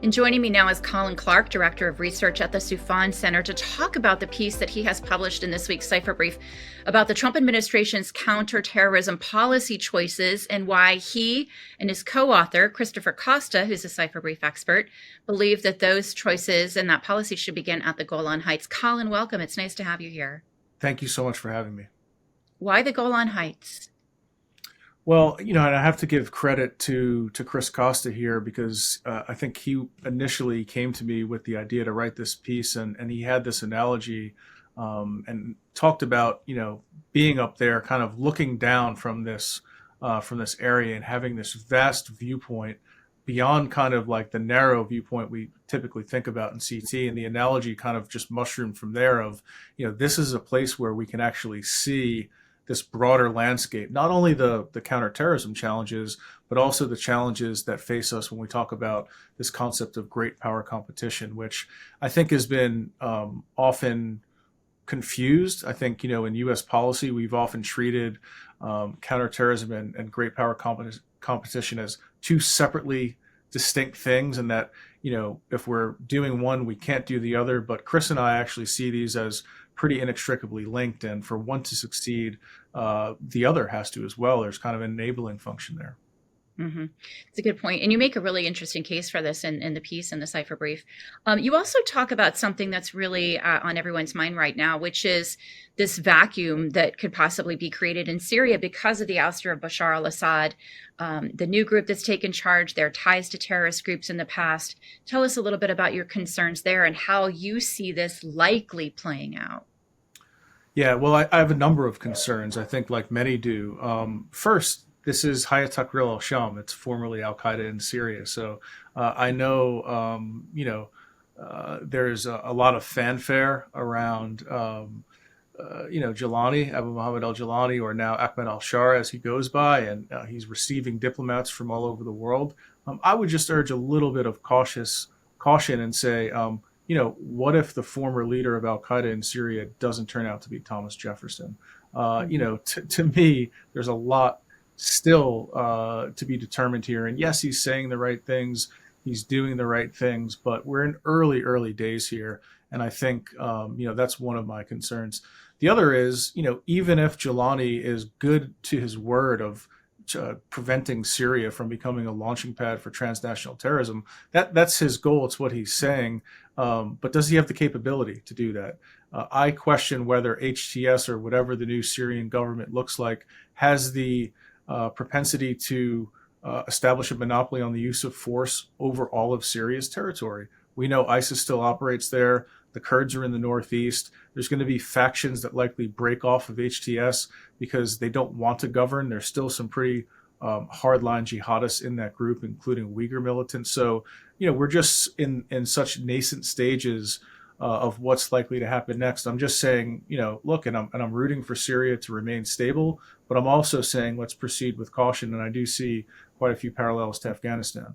And joining me now is Colin Clarke, Director of Research at the Soufan Center, to talk about the piece that he has published in this week's Cipher Brief about the Trump administration's counterterrorism policy choices and why he and his co-author, Christopher Costa, who's a Cipher Brief expert, believe that those choices and that policy should begin at the Golan Heights. Colin, welcome. It's nice to have you here. Thank you so much for having me. Why the Golan Heights? Well, and I have to give credit to Chris Costa here because I think he initially came to me with the idea to write this piece, and he had this analogy and talked about being up there, kind of looking down from this area and having this vast viewpoint beyond kind of like the narrow viewpoint we typically think about in CT, and the analogy kind of just mushroomed from there of this is a place where we can actually see this broader landscape, not only the counterterrorism challenges, but also the challenges that face us when we talk about this concept of great power competition, which I think has been often confused. I think, in U.S. policy, we've often treated counterterrorism and great power competition as two separately distinct things, and that, if we're doing one, we can't do the other. But Chris and I actually see these as pretty inextricably linked, and for one to succeed, the other has to as well. There's kind of an enabling function there. Mm-hmm. It's a good point. And you make a really interesting case for this in the piece in the Cipher Brief. You also talk about something that's really on everyone's mind right now, which is this vacuum that could possibly be created in Syria because of the ouster of Bashar al-Assad, the new group that's taken charge, their ties to terrorist groups in the past. Tell us a little bit about your concerns there and how you see this likely playing out. Yeah, well, I have a number of concerns, I think, like many do. First, this is Hayat Tahrir al-Sham. It's formerly Al-Qaeda in Syria. So I know, there's a lot of fanfare around, Jilani, Abu Muhammad al-Jilani, or now Ahmed al-Shar as he goes by, and he's receiving diplomats from all over the world. I would just urge a little bit of caution and say, what if the former leader of Al-Qaeda in Syria doesn't turn out to be Thomas Jefferson? To me, there's a lot still to be determined here. And yes, he's saying the right things, he's doing the right things, but we're in early days here. And I think, that's one of my concerns. The other is, even if Jilani is good to his word of preventing Syria from becoming a launching pad for transnational terrorism, that's his goal. It's what he's saying. But does he have the capability to do that? I question whether HTS or whatever the new Syrian government looks like has the propensity to establish a monopoly on the use of force over all of Syria's territory. We know ISIS still operates there. The Kurds are in the northeast. There's going to be factions that likely break off of HTS because they don't want to govern. There's still some pretty hardline jihadists in that group, including Uyghur militants. So, we're just in such nascent stages of what's likely to happen next. I'm just saying, look, and I'm rooting for Syria to remain stable, but I'm also saying let's proceed with caution. And I do see quite a few parallels to Afghanistan.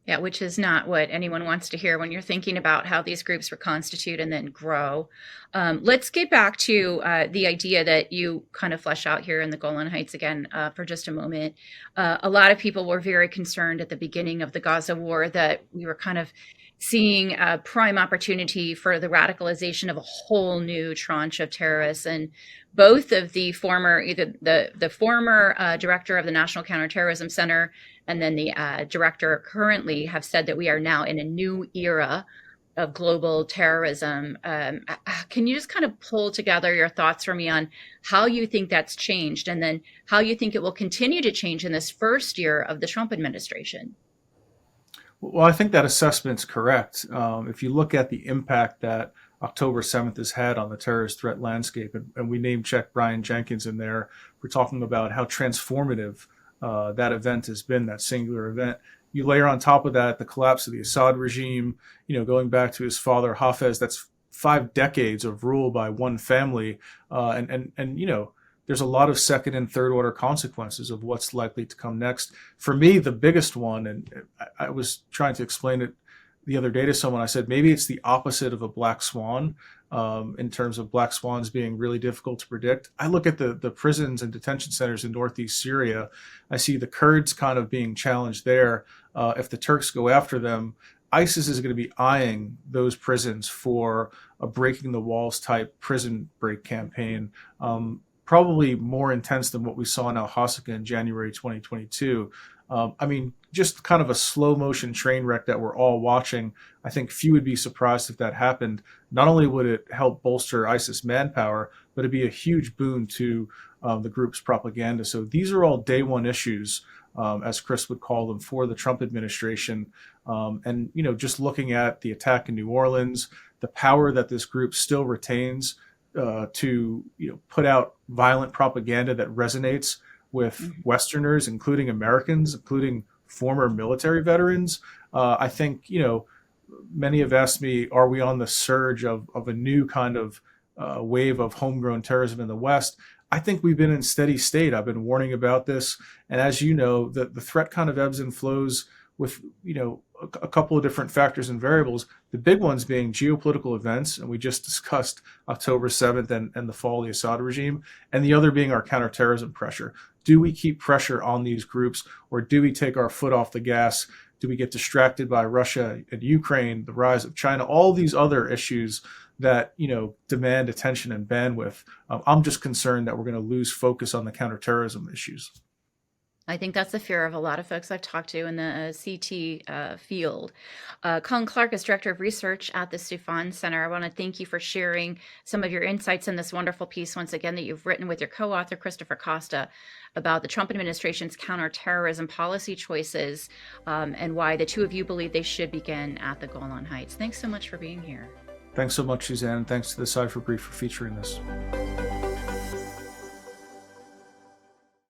Yeah, which is not what anyone wants to hear when you're thinking about how these groups reconstitute and then grow. Let's get back to the idea that you kind of flesh out here in the Golan Heights again for just a moment. A lot of people were very concerned at the beginning of the Gaza war that we were kind of seeing a prime opportunity for the radicalization of a whole new tranche of terrorists. And both of the former, either the former director of the National Counterterrorism Center and then the director currently have said that we are now in a new era of global terrorism. Can you just kind of pull together your thoughts for me on how you think that's changed and then how you think it will continue to change in this first year of the Trump administration? Well, I think that assessment's correct. If you look at the impact that October 7th has had on the terrorist threat landscape, and we name check Brian Jenkins in there, we're talking about how transformative that event has been, that singular event. You layer on top of that the collapse of the Assad regime, going back to his father Hafez, that's 5 decades of rule by one family, and there's a lot of second and third order consequences of what's likely to come next. For me, the biggest one, and I was trying to explain it the other day to someone, I said, maybe it's the opposite of a black swan, in terms of black swans being really difficult to predict. I look at the prisons and detention centers in northeast Syria. I see the Kurds kind of being challenged there. If the Turks go after them, ISIS is going to be eyeing those prisons for a breaking the walls type prison break campaign, probably more intense than what we saw in Al Hasaka in January 2022. I mean, just kind of a slow motion train wreck that we're all watching. I think few would be surprised if that happened. Not only would it help bolster ISIS manpower, but it'd be a huge boon to the group's propaganda. So these are all day one issues, as Chris would call them, for the Trump administration. And, you know, just looking at the attack in New Orleans, the power that this group still retains to, you know, put out violent propaganda that resonates with Westerners, including Americans, including former military veterans. I think, you know, many have asked me, are we on the surge of a new kind of wave of homegrown terrorism in the West? I think we've been in steady state. I've been warning about this. And as you know, the threat kind of ebbs and flows with, you know, a couple of different factors and variables, the big ones being geopolitical events, and we just discussed October 7th and the fall of the Assad regime, and the other being our counterterrorism pressure. Do we keep pressure on these groups, or do we take our foot off the gas? Do we get distracted by Russia and Ukraine, the rise of China, all these other issues that, you know, demand attention and bandwidth? I'm just concerned that we're going to lose focus on the counterterrorism issues. I think that's the fear of a lot of folks I've talked to in the CT field. Colin Clarke is Director of Research at the Soufan Center. I want to thank you for sharing some of your insights in this wonderful piece, once again, that you've written with your co-author, Christopher Costa, about the Trump administration's counterterrorism policy choices, and why the two of you believe they should begin at the Golan Heights. Thanks so much for being here. Thanks so much, Suzanne. Thanks to the Cipher Brief for featuring this.